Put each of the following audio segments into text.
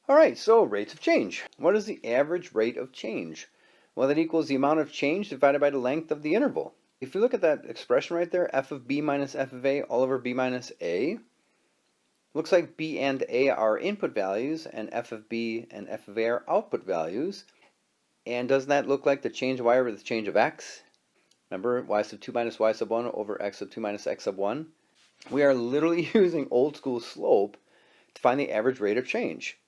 Alright, so rates of change. What is the average rate of change? Well, that equals the amount of change divided by the length of the interval. If you look at that expression right there, f of b minus f of a all over b minus a, looks like b and a are input values and f of b and f of a are output values. And doesn't that look like the change of y over the change of x? Remember, y sub 2 minus y sub 1 over x sub 2 minus x sub 1? We are literally using old school slope to find the average rate of change.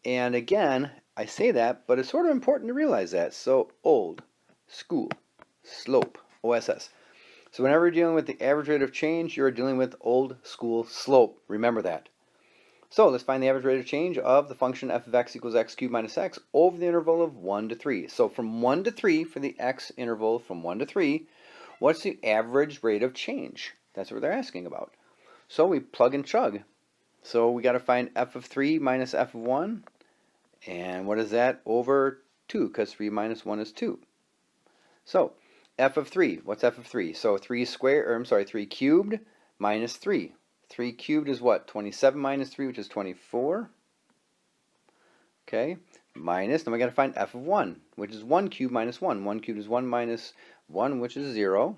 And again, I say that, but it's sort of important to realize that. So old school slope, OSS. So whenever you're dealing with the average rate of change, you're dealing with old school slope. Remember that. So let's find the average rate of change of the function f of x equals x cubed minus x over the interval of 1 to 3. So from 1 to 3, for the x interval from 1 to 3, what's the average rate of change? That's what they're asking about. So we plug and chug. So we got to find f of 3 minus f of 1. And what is that? Over 2, because 3 minus 1 is 2. So f of 3, what's f of 3? So 3 squared, or I'm sorry, 3 cubed minus 3. 3 cubed is what? 27 minus 3, which is 24. Okay, minus, then we got to find f of 1, which is 1 cubed minus 1. 1 cubed is 1 minus 1, which is 0.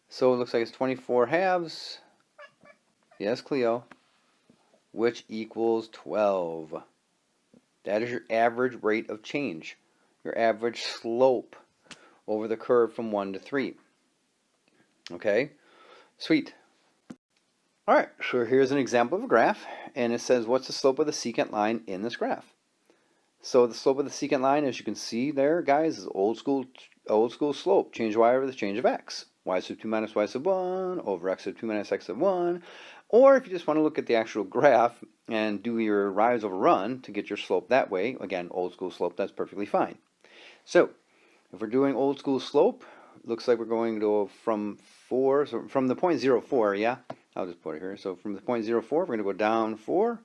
So it looks like it's 24 halves. Yes, Cleo. Which equals 12. That is your average rate of change, your average slope over the curve from 1 to 3. Okay, sweet. All right, so here's an example of a graph, and it says what's the slope of the secant line in this graph. So the slope of the secant line, as you can see there, guys, is old school slope. Change y over the change of x. Y sub 2 minus y sub 1 over x sub 2 minus x sub 1. Or if you just want to look at the actual graph and do your rise over run to get your slope that way, again, old school slope, that's perfectly fine. So if we're doing old school slope, it looks like we're going to go from 4, so from the point 0.04, yeah, I'll just put it here. So from the point 0.04, we're going to go down 4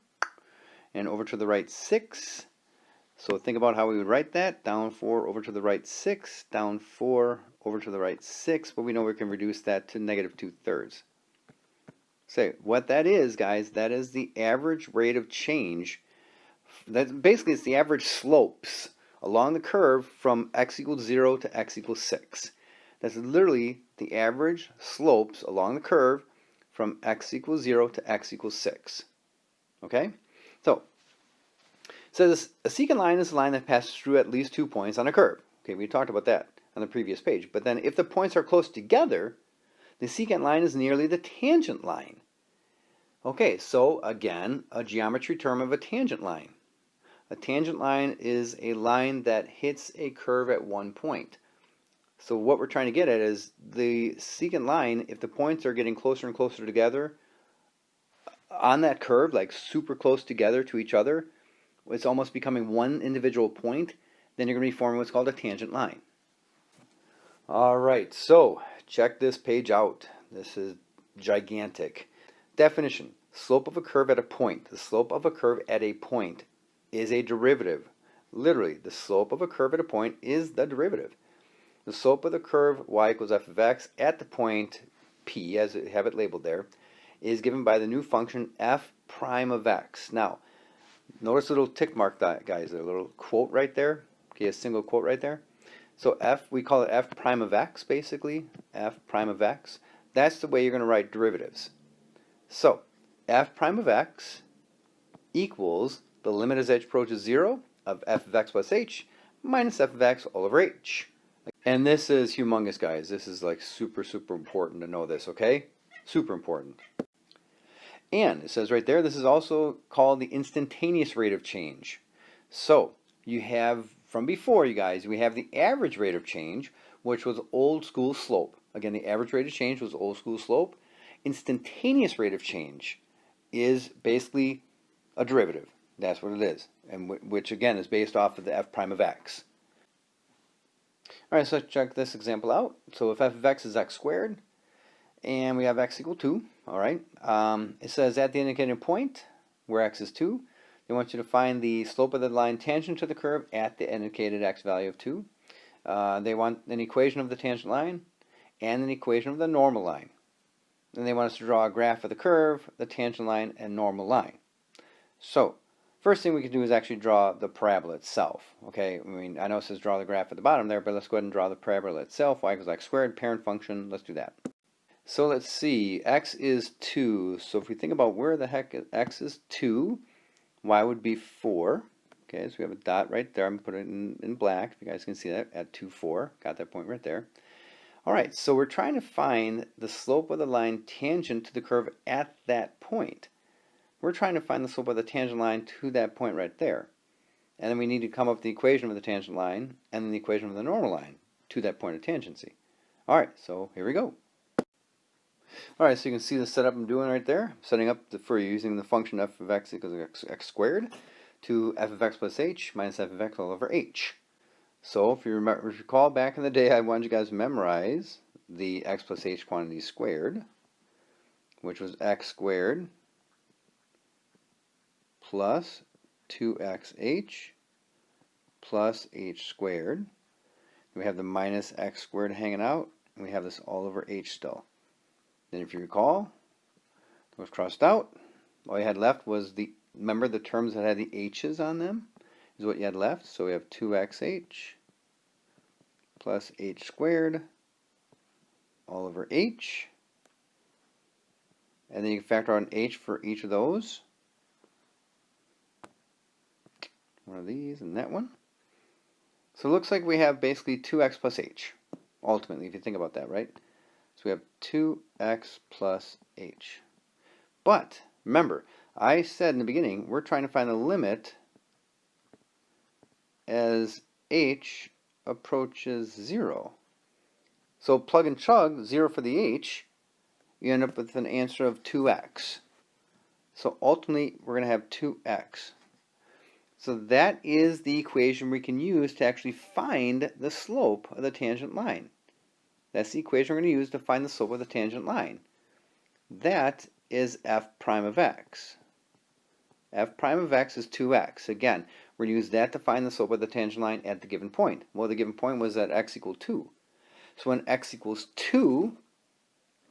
and over to the right 6. So think about how we would write that. Down 4 over to the right 6, down 4 over to the right 6, but we know we can reduce that to negative 2/3. So what that is, guys, that is the average rate of change. That basically it's the average slopes along the curve from x equals 0 to x equals 6. That's literally the average slopes along the curve from x equals 0 to x equals 6. Okay? So it says a secant line is a line that passes through at least 2 points on a curve. Okay, we talked about that on the previous page. But then if the points are close together, the secant line is nearly the tangent line. Okay, so again, a geometry term of a tangent line. A tangent line is a line that hits a curve at one point. So what we're trying to get at is the secant line, if the points are getting closer and closer together on that curve, like super close together to each other, it's almost becoming one individual point, then you're going to be forming what's called a tangent line. All right, so check this page out. This is gigantic. Definition: slope of a curve at a point. The slope of a curve at a point is a derivative. Literally, the slope of a curve at a point is the derivative. The slope of the curve y equals f of x at the point P, as I have it labeled there, is given by the new function f prime of x. Now, notice a little tick mark, guys, a little quote right there. Okay, a single quote right there. So f, we call it f prime of x, basically, f prime of x. That's the way you're going to write derivatives. So f prime of x equals the limit as h approaches 0 of f of x plus h minus f of x all over h. And this is humongous, guys. This is like super, super important to know this, okay? Super important. And it says right there, this is also called the instantaneous rate of change. So you have, from before, you guys, we have the average rate of change, which was old school slope. Again, the average rate of change was old school slope. Instantaneous rate of change is basically a derivative. That's what it is, and which again is based off of the f prime of x. All right, so let's check this example out. So if f of x is x squared, and we have x equal 2, all right, it says at the indicated point, where x is 2, they want you to find the slope of the line tangent to the curve at the indicated x value of 2. They want an equation of the tangent line and an equation of the normal line. and they want us to draw a graph of the curve, the tangent line, and normal line. So, first thing we can do is actually draw the parabola itself. Okay, I mean, I know it says draw the graph at the bottom there, but let's go ahead and draw the parabola itself. Y equals x squared, parent function. Let's do that. So let's see, x is 2. So if we think about where the heck x is 2, y would be 4. Okay, so we have a dot right there. I'm going to put it in black, if you guys can see that, at 2, 4. Got that point right there. All right, so we're trying to find the slope of the line tangent to the curve at that point. We're trying to find the slope of the tangent line to that point right there. And then we need to come up with the equation of the tangent line and then the equation of the normal line to that point of tangency. All right, so here we go. All right, so you can see the setup I'm doing right there. Setting up for using the function f of x equals x squared to f of x plus h minus f of x all over h. So if you recall back in the day, I wanted you guys to memorize the x plus h quantity squared, which was x squared plus 2xh plus h squared. We have the minus x squared hanging out, and we have this all over h still. Then if you recall, it was crossed out. All you had left was remember the terms that had the h's on them is what you had left. So we have 2xh plus h squared all over h. And then you can factor out an h for each of those. One of these and that one. So it looks like we have basically 2x plus h, ultimately, if you think about that, right? So we have 2x plus h. But, remember, I said in the beginning, we're trying to find the limit as h approaches 0. So plug and chug, 0 for the h, you end up with an answer of 2x. So ultimately, we're going to have 2x. So that is the equation we can use to actually find the slope of the tangent line. That's the equation we're going to use to find the slope of the tangent line. That is f prime of x. F prime of x is 2x. Again, we're going to use that to find the slope of the tangent line at the given point. Well, the given point was at x equals 2. So when x equals 2,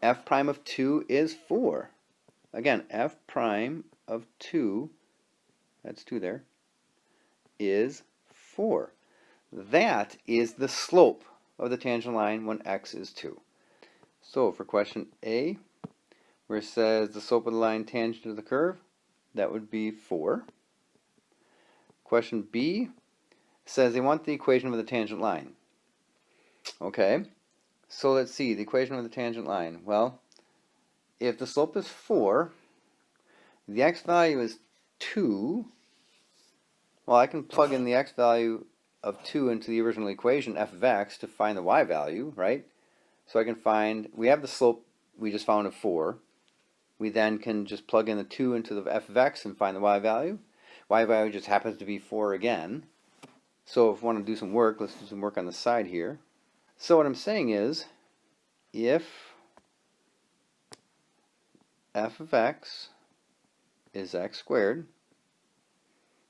f prime of 2 is 4. Again, f prime of 2, that's 2 there, is 4. That is the slope of the tangent line when x is 2. So for question A, where it says the slope of the line tangent to the curve, that would be 4. Question B says they want the equation of the tangent line. Okay, so let's see, the equation of the tangent line. Well, if the slope is 4, the x value is 2, well, I can plug in the x value of 2 into the original equation, f of x, to find the y value, right? So I can find, we have the slope we just found of 4. We then can just plug in the 2 into the f of x and find the y value. Y value just happens to be 4 again. So if we want to do some work, let's do some work on the side here. So what I'm saying is, if f of x is x squared,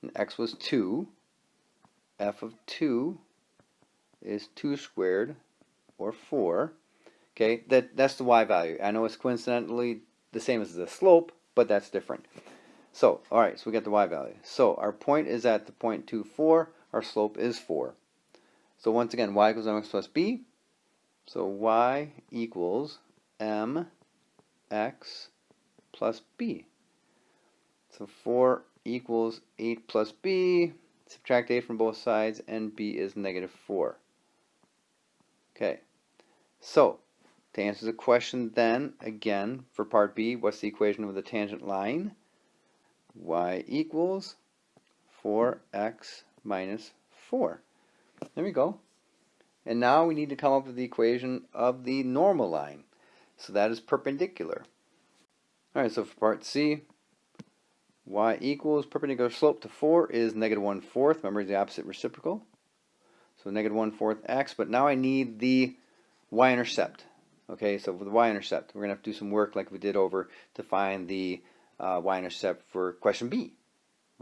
and x was 2, f of 2 is 2 squared, or 4. Okay, that's the y value. I know it's coincidentally the same as the slope, but that's different. So, alright, so we got the y value. So our point is at the point 2, 4. Our slope is 4. So once again, y equals mx plus b. So y equals mx plus b. So 4 equals 8 plus b. Subtract 8 from both sides, and b is negative 4. Okay, so to answer the question then, again, for part B, what's the equation of the tangent line? Y equals 4x minus 4. There we go. And now we need to come up with the equation of the normal line. So that is perpendicular. Alright, so for part C, y equals perpendicular slope to 4 is negative 1/4. Remember, the opposite reciprocal. So negative 1/4 x, but now I need the y-intercept. Okay, so for the y-intercept, we're going to have to do some work like we did over to find the y-intercept for question B.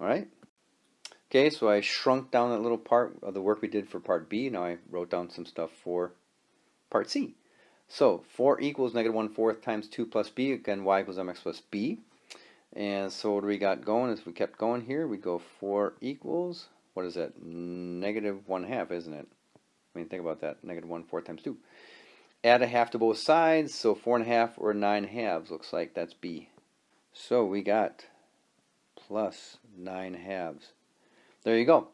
Alright? Okay, so I shrunk down that little part of the work we did for part B. Now I wrote down some stuff for part C. So 4 equals negative 1/4 times 2 plus b. Again, y equals mx plus b. And so what do we got going? As we kept going here, we go 4 equals, what is that? Negative 1/2, isn't it? I mean, think about that. Negative 1/4 times 2. Add a half to both sides, so 4.5 or 9/2 looks like that's b. So we got plus 9/2. There you go.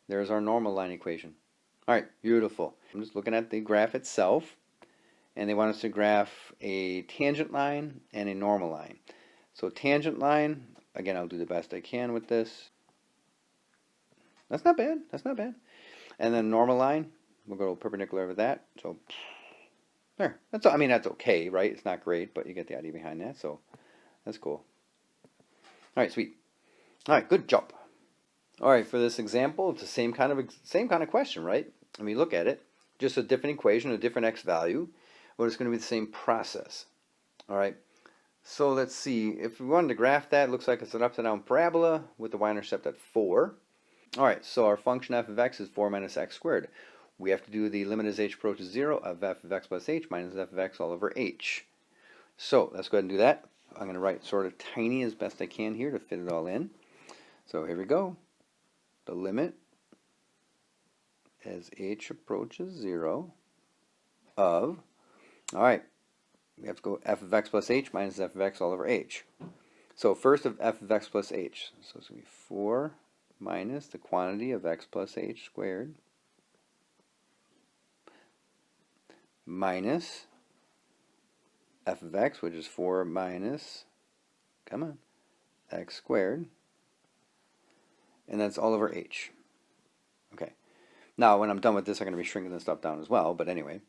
There's our normal line equation. All right, beautiful. I'm just looking at the graph itself, and they want us to graph a tangent line and a normal line. So tangent line, again, I'll do the best I can with this. That's not bad. That's not bad. And then normal line, we'll go perpendicular over that. So there. I mean, that's okay, right? It's not great, but you get the idea behind that. So that's cool. All right, sweet. All right, good job. All right, for this example, it's the same kind of question, right? I mean, look at it, just a different equation, a different x value, but it's going to be the same process. All right. So let's see. If we wanted to graph that, it looks like it's an upside down parabola with the y-intercept at 4. All right. So our function f of x is 4 minus x squared. We have to do the limit as h approaches 0 of f of x plus h minus f of x all over h. So let's go ahead and do that. I'm going to write sort of tiny as best I can here to fit it all in. So here we go. The limit as h approaches 0 of, all right, we have to go f of x plus h minus f of x all over h. So first of f of x plus h. So it's going to be 4 minus the quantity of x plus h squared minus f of x, which is 4 minus, come on, x squared. And that's all over h. Okay. Now, when I'm done with this, I'm going to be shrinking this stuff down as well. But anyway,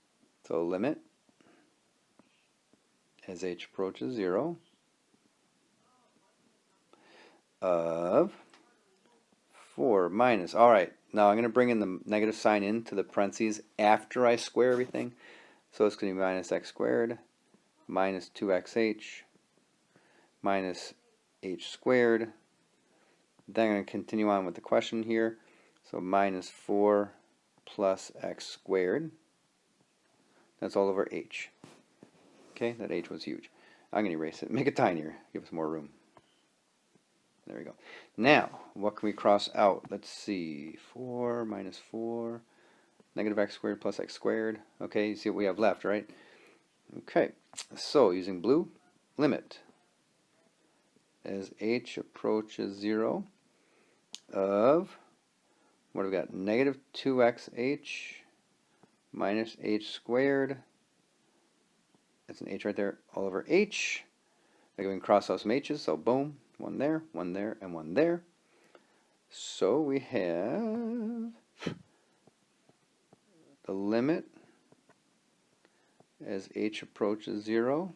so limit as h approaches 0 of 4 minus, all right, now I'm going to bring in the negative sign into the parentheses after I square everything. So it's going to be minus x squared minus 2xh minus h squared. Then I'm going to continue on with the question here. So minus 4 plus x squared. That's all over h. Okay, that h was huge. I'm going to erase it, make it tinier, give us more room. There we go. Now, what can we cross out? Let's see. 4 minus 4, negative x squared plus x squared. Okay, you see what we have left, right? Okay, so using blue, limit as h approaches 0 of, what do we got? Negative 2xh minus h squared. That's an h right there, all over h. Then we can cross out some h's, so boom, one there, and one there. So we have the limit as h approaches 0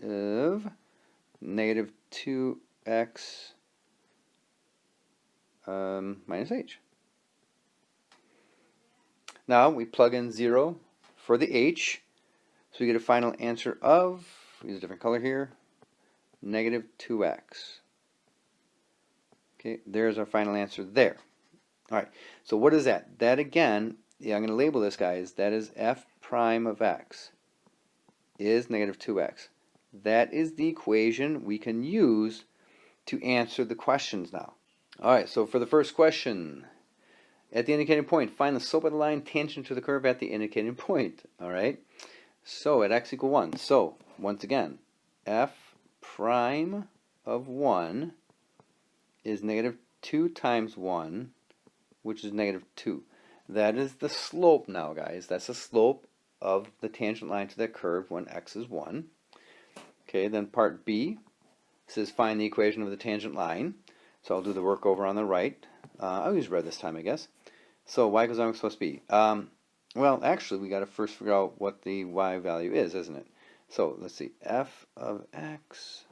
of negative 2x minus h. Now we plug in 0 for the h, so we get a final answer of, use a different color here, negative 2x. Okay, there's our final answer there. All right, so what is that? That again, yeah, I'm going to label this, guys. That is f prime of x is negative 2x. That is the equation we can use to answer the questions now. All right, so for the first question, at the indicated point, find the slope of the line tangent to the curve at the indicated point. All right, so at x equal 1. So once again, f prime of 1 is negative 2 times 1, which is negative 2. That is the slope now, guys. That's the slope of the tangent line to that curve when x is 1. Okay, then part B says find the equation of the tangent line. So I'll do the work over on the right. I'll use red this time, I guess. So y equals mx plus b. Well, actually, we got to first figure out what the y value is, isn't it? So let's see. F of x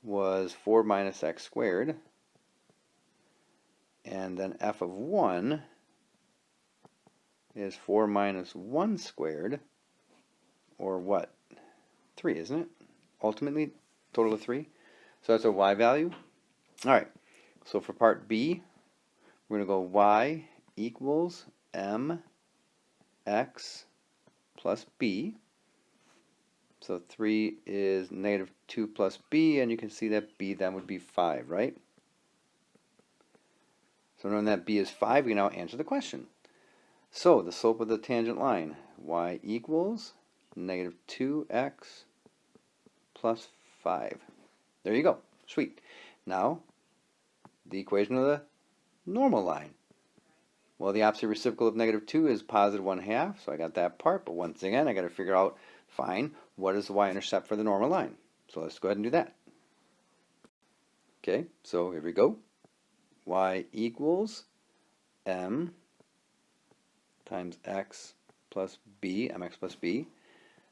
was 4 minus x squared. And then f of 1 is 4 minus 1 squared, or what? 3, isn't it? Ultimately, total of 3. So that's a y value. All right, so for part B, we're going to go y equals m x plus b. So 3 is negative 2 plus b, and you can see that b then would be 5, right? So knowing that b is 5, we can now answer the question. So the slope of the tangent line, y equals negative 2x plus 5. There you go. Sweet. Now, the equation of the normal line. Well, the opposite reciprocal of negative 2 is positive 1/2, so I got that part. But once again, I got to figure out, fine, what is the y-intercept for the normal line? So let's go ahead and do that. Okay, so here we go. Y equals m times x plus b, mx plus b.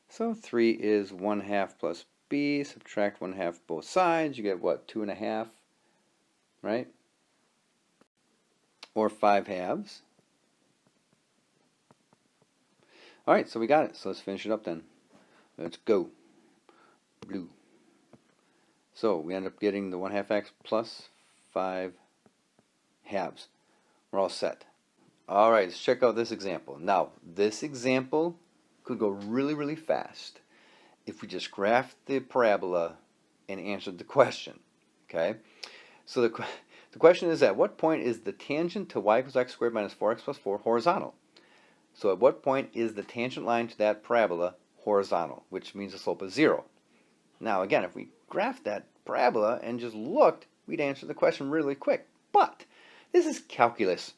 So 3 is 1/2 plus b. Subtract 1/2 both sides. You get what, 2.5, right? Or 5/2. All right, so we got it. So let's finish it up then. Let's go. Blue. So we end up getting the 1/2x plus 5/2. We're all set. All right, let's check out this example. Now, this example could go really, really fast if we just graphed the parabola and answered the question. Okay? So the question is, at what point is the tangent to y equals x squared minus 4x plus 4 horizontal? So at what point is the tangent line to that parabola horizontal, which means the slope is 0? Now again, if we graphed that parabola and just looked, we'd answer the question really quick. But this is calculus,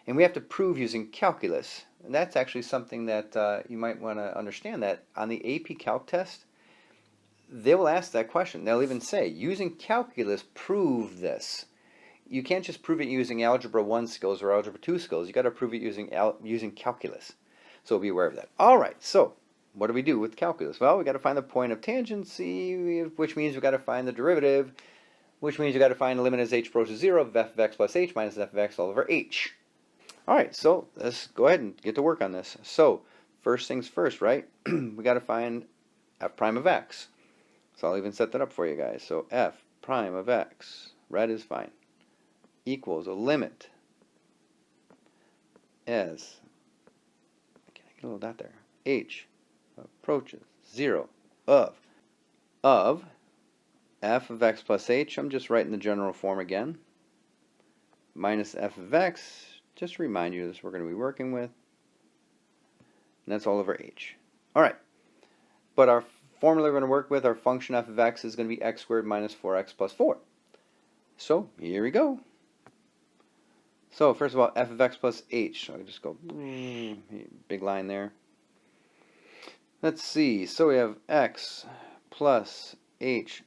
and we have to prove using calculus. And that's actually something that you might want to understand, that on the AP Calc test, they will ask that question. They'll even say, using calculus, prove this. You can't just prove it using Algebra 1 skills or Algebra 2 skills. You've got to prove it using calculus. So be aware of that. All right, so what do we do with calculus? Well, we've got to find the point of tangency, which means we've got to find the derivative, which means we've got to find the limit as h approaches 0 of f of x plus h minus f of x all over h. All right, so let's go ahead and get to work on this. So first things first, right? We got to find f prime of x. So I'll even set that up for you guys. So f prime of x, red is fine, equals a limit as, can I get a little dot there, h approaches 0 of f of x plus h, I'm just writing the general form again, minus f of x, just to remind you this we're going to be working with, and that's all over h. All right, but our formula we're going to work with, our function f of x, is going to be x squared minus 4x plus 4. So here we go. So first of all, f of x plus h. So I just go big line there. Let's see. So we have x plus h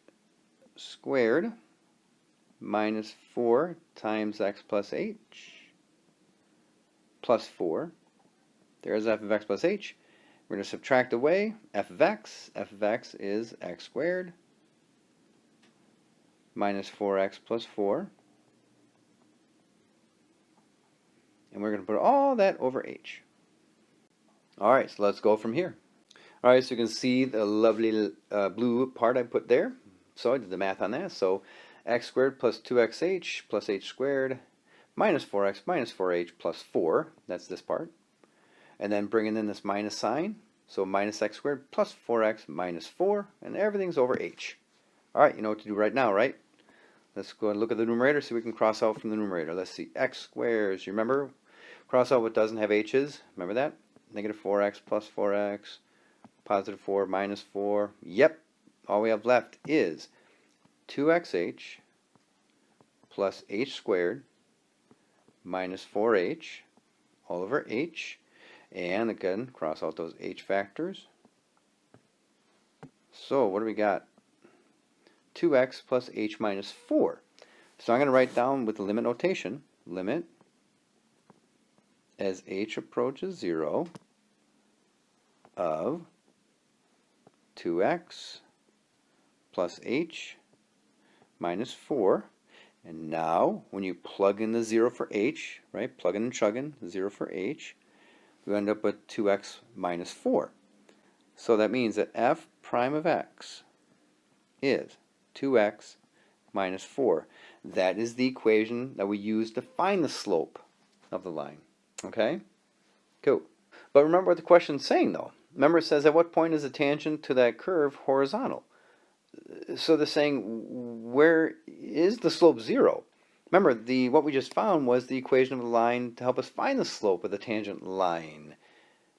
squared minus 4 times x plus h plus 4. There's f of x plus h. We're going to subtract away f of x. F of x is x squared minus 4x plus 4. And we're going to put all that over h. All right, so let's go from here. All right, so you can see the lovely blue part I put there. So I did the math on that. So x squared plus 2xh plus h squared minus 4x minus 4h plus 4. That's this part. And then bringing in this minus sign. So minus x squared plus 4x minus 4. And everything's over h. All right, you know what to do right now, right? Let's go and look at the numerator so we can cross out from the numerator. Let's see, x squares. You remember? Cross out what doesn't have h's. Remember that? Negative 4x plus 4x, positive 4 minus 4. Yep. All we have left is 2xh plus h squared minus 4h all over h. And again, cross out those h factors. So what do we got? 2x plus h minus 4. So I'm going to write down with the limit notation, limit as h approaches 0 of 2x plus h minus 4. And now, when you plug in the 0 for h, right, plugging and chugging, 0 for h, we end up with 2x minus 4. So that means that f prime of x is 2x minus 4. That is the equation that we use to find the slope of the line. Okay? Cool. But remember what the question's saying, though. Remember, it says, at what point is the tangent to that curve horizontal? So they're saying, where is the slope 0? Remember, what we just found was the equation of the line to help us find the slope of the tangent line.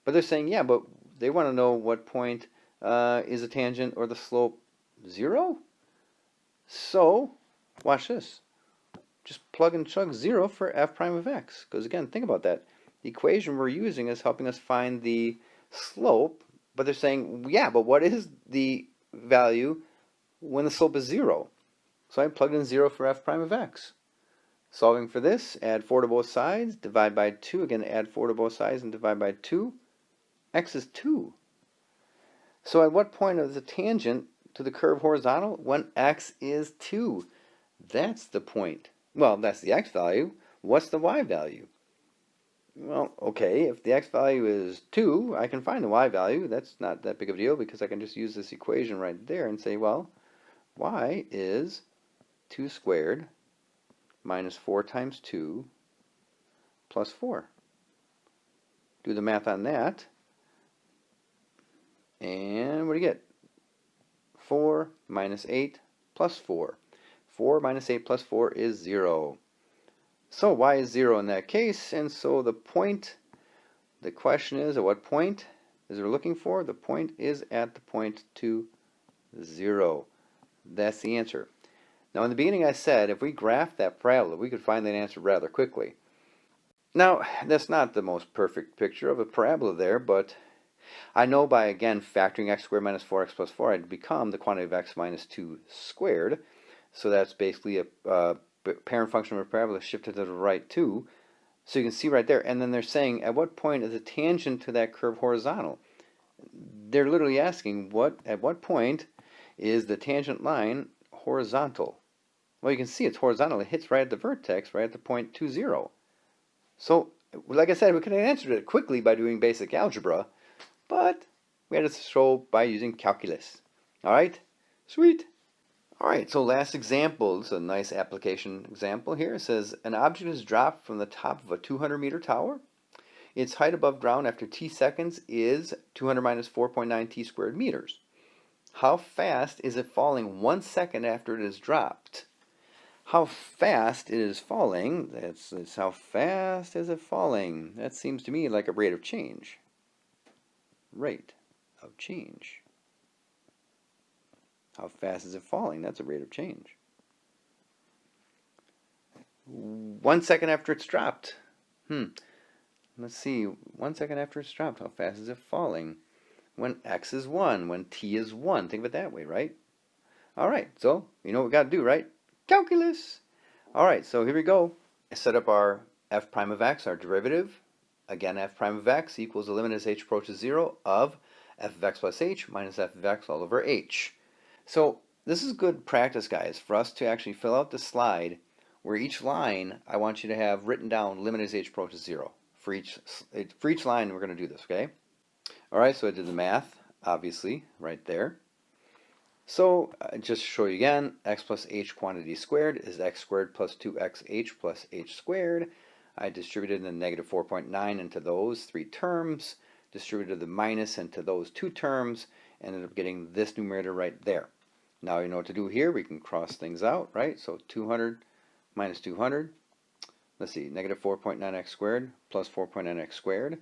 But they're saying, yeah, but they want to know what point is the tangent or the slope 0? So, watch this. Just plug and chug 0 for f prime of x. Because again, think about that. The equation we're using is helping us find the slope, but they're saying, yeah, but what is the value when the slope is 0? So I plugged in 0 for f prime of x. Solving for this, add 4 to both sides, divide by 2. Again, add 4 to both sides and divide by 2. X is 2. So at what point is the tangent to the curve horizontal? When x is 2. That's the point. Well, that's the x value. What's the y value? Well, okay, if the x value is 2, I can find the y value. That's not that big of a deal because I can just use this equation right there and say, well, y is 2 squared minus 4 times 2 plus 4. Do the math on that. And what do you get? 4 minus 8 plus 4. 4 minus 8 plus 4 is 0. So y is 0 in that case, and so the question is, at what point is we're looking for? The point is at the point 2, 0. That's the answer. Now in the beginning I said if we graphed that parabola, we could find that answer rather quickly. Now that's not the most perfect picture of a parabola there, but I know by, again, factoring x squared minus 4x plus 4, I'd become the quantity of x minus 2 squared. So that's basically a parent function of a parabola shifted to the right 2. So you can see right there. And then they're saying, at what point is the tangent to that curve horizontal? They're literally asking, at what point is the tangent line horizontal? Well, you can see it's horizontal. It hits right at the vertex, right at the point 2, 0. So, like I said, we could have answered it quickly by doing basic algebra, but we had to show by using calculus. All right? Sweet. All right, so last example. It's a nice application example here. It says, an object is dropped from the top of a 200-meter tower. Its height above ground after t seconds is 200 minus 4.9 t squared meters. How fast is it falling 1 second after it is dropped? How fast it is falling, that's how fast is it falling. That seems to me like a rate of change. Rate of change. How fast is it falling? That's a rate of change. 1 second after it's dropped. Let's see. 1 second after it's dropped, how fast is it falling? When x is 1, when t is 1. Think of it that way, right? All right, so you know what we got to do, right? Calculus. All right, so here we go. I set up our f prime of x, our derivative. Again, f prime of x equals the limit as h approaches 0 of f of x plus h minus f of x all over h. So this is good practice, guys, for us to actually fill out the slide where each line I want you to have written down limit as h approaches 0. For each line, we're going to do this, okay? All right, so I did the math, obviously, right there. So just to show you again, x plus h quantity squared is x squared plus 2xh plus h squared. I distributed the negative 4.9 into those 3 terms, distributed the minus into those 2 terms, and ended up getting this numerator right there. Now you know what to do here. We can cross things out, right? So 200 minus 200. Let's see, negative 4.9x squared plus 4.9x squared.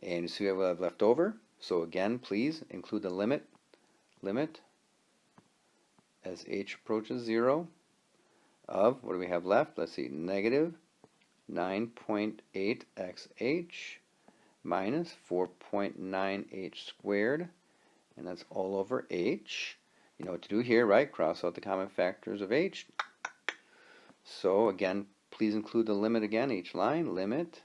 And you see what I have left over. So again, please include the limit as h approaches 0 of, what do we have left? Let's see, negative 9.8xh minus 4.9h squared, and that's all over h. You know what to do here, right? Cross out the common factors of h. So again, please include the limit again, each line, limit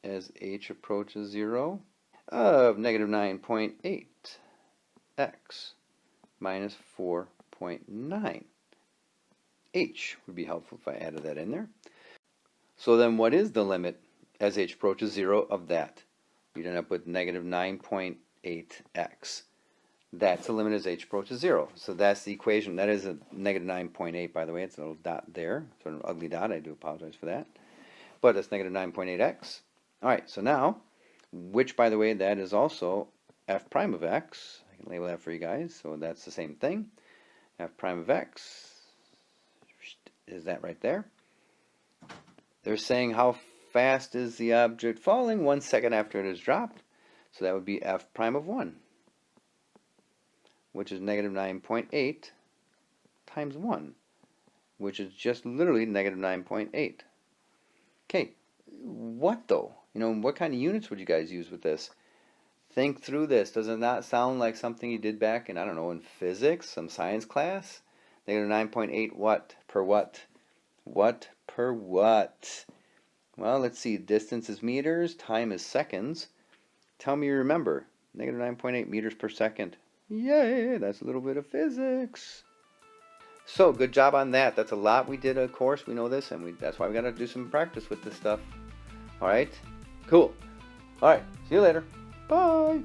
as h approaches 0 of negative 9.8x minus 4.9. H would be helpful if I added that in there. So then what is the limit as h approaches 0 of that? You'd end up with negative 9.8x. That's the limit as h approaches 0. So that's the equation. That is a negative 9.8, by the way. It's a little dot there. Sort of an ugly dot. I do apologize for that. But it's negative 9.8x. All right, so now which, by the way, that is also f prime of x. I can label that for you guys, so that's the same thing. F prime of x is that right there. They're saying how fast is the object falling 1 second after it is dropped. So that would be f prime of 1, which is negative 9.8 times 1, which is just literally negative 9.8. Okay, what though? You know, what kind of units would you guys use with this? Think through this. Does it not sound like something you did back in, I don't know, in physics, some science class? Negative 9.8 what per what? What per what? Well, let's see. Distance is meters, time is seconds. Tell me you remember. Negative 9.8 meters per second. Yay, that's a little bit of physics. So, good job on that. That's a lot we did, of course. We know this, and that's why we got to do some practice with this stuff. All right? Cool. All right. See you later. Bye.